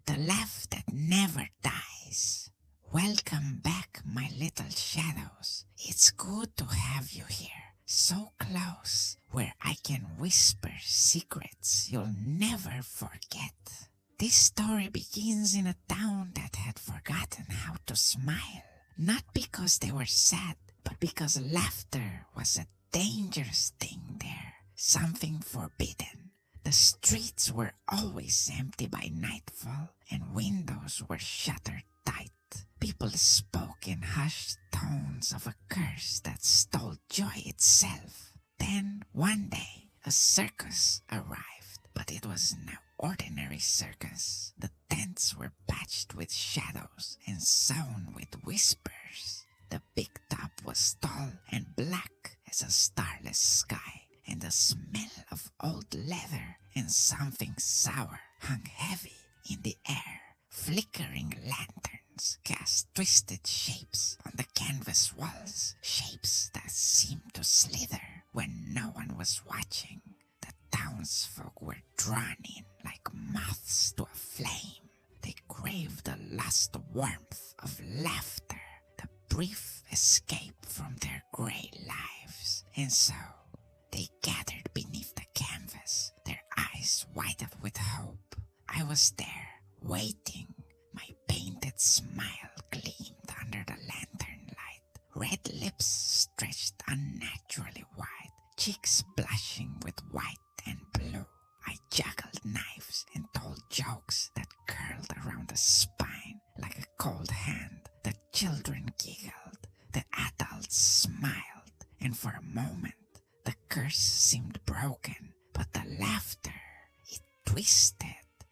the laugh that never dies. Welcome back, my little shadows. It's good to have you here, so close, where I can whisper secrets you'll never forget. This story begins in a town that had forgotten how to smile, not because they were sad, but because laughter was a dangerous thing there, something forbidden. The streets were always empty by nightfall, and windows were shuttered tight. People spoke in hushed tones of a curse that stole joy itself. Then, one day, a circus arrived, but it was no ordinary circus. The tents were patched with shadows and sown with whispers. The big top was tall and black as a starless sky, and the smell of old leather and something sour hung heavy in the air. Flickering lanterns cast twisted shapes on the canvas walls, shapes that seemed to slither when no one was watching. The townsfolk were drawn in like moths to a flame. They craved the lost warmth of laughter, the brief escape from their grey lives. And so they gathered beneath the canvas, their eyes widened with hope. I was there, waiting. My painted smile gleamed under the lantern light. Red lips stretched unnaturally wide, cheeks blushing with white and blue. I juggled knives and told jokes that curled around the spine like a cold hand. The children giggled, the adults smiled, and for a moment the curse seemed broken. But the laughter, it twisted.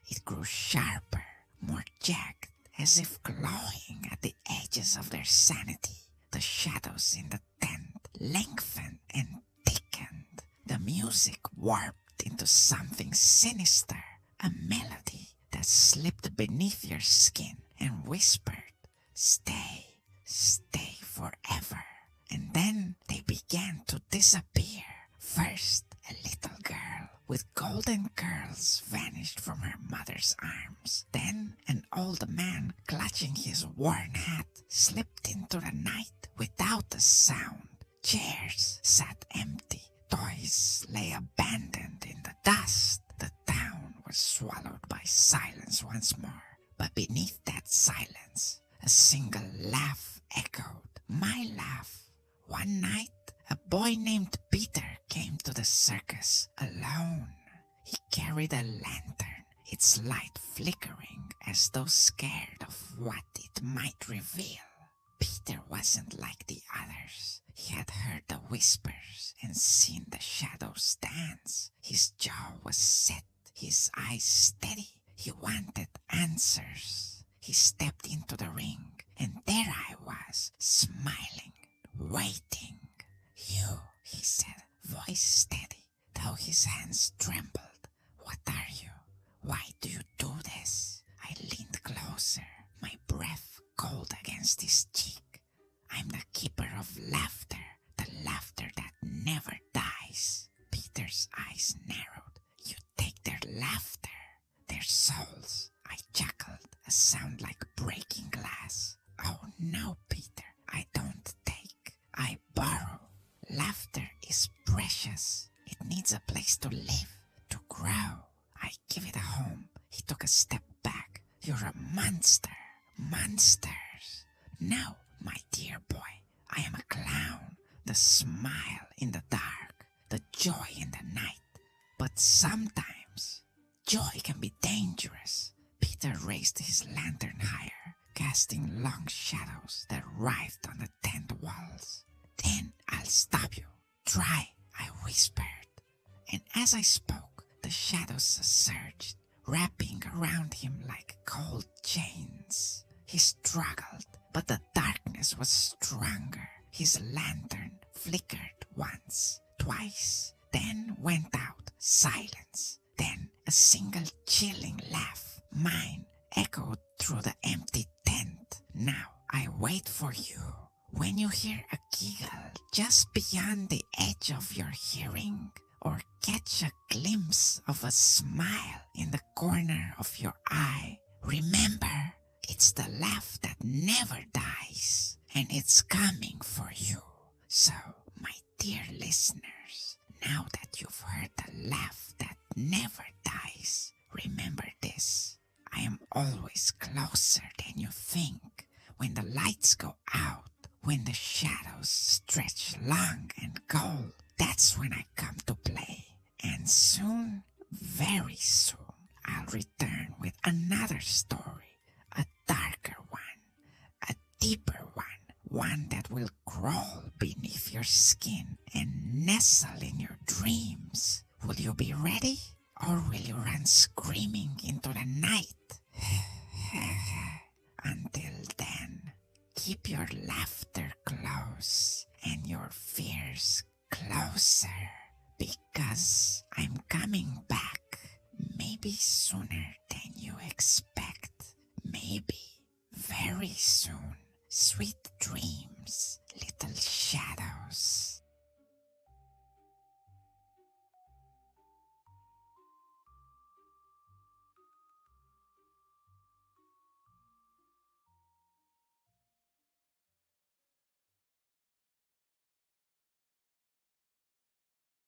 It grew sharper, more jagged, as if clawing at the edges of their sanity. The shadows in the tent lengthened and thickened. The music warped into something sinister, a melody that slipped beneath your skin and whispered, "Stay, stay forever." And then they began to disappear. First, a little girl with golden curls vanished from her mother's arms. Then an old man clutching his worn hat slipped into the night without a sound. Chairs sat empty. Toys lay abandoned in the dust. The town was swallowed by silence once more. But beneath that silence, a single laugh echoed. My laugh. One night, a boy named Peter came to the circus alone. He carried a lantern, its light flickering as though scared of what it might reveal. Peter wasn't like the others. He had heard the whispers and seen the shadows dance. His jaw was set, his eyes steady. He wanted answers. He stepped into the ring, and there I was, smiling, waiting. "You," he said, voice steady, though his hands trembled. "What are you? Why do you do this?" I leaned closer, my breath cold against his cheek. "I'm the keeper of laughter, the laughter that never dies." Peter's eyes narrowed. "You take their laughter, their souls." I chuckled, a sound like breaking glass. "Oh no, Peter, I don't take. I borrow. Laughter is precious. It needs a place to live, to grow. I give it a home." He took a step back. "You're a monster. Monsters." "No, my dear boy, I am a clown. The smile in the dark, the joy in the night. But sometimes, joy can be dangerous." Peter raised his lantern higher, casting long shadows that writhed on the tent walls. "Then I'll stop you. Try," I whispered. And as I spoke, the shadows surged, wrapping around him like cold chains. He struggled, but the darkness was stronger. His lantern flickered once, twice, then went out. Silence. Then a single chilling laugh, mine, echoed through the empty tent. "Now I wait for you. When you hear a giggle just beyond the edge of your hearing, or catch a glimpse of a smile in the corner of your eye, Remember, it's the laugh that never dies, and it's coming for you. So, my dear listeners, now that you've heard the laugh that never dies, remember this. I am always closer than you think. When the lights go out, when the shadows stretch long and cold, that's when I come to play. And soon, very soon, I'll return with another story, a darker one, a deeper one that will crawl beneath your skin and nestle in your dreams. Will you be ready? Or will you run screaming into the night? Until then, keep your laughter close and your fears closer, because I'm coming back, maybe sooner than you expect, maybe very soon. Sweet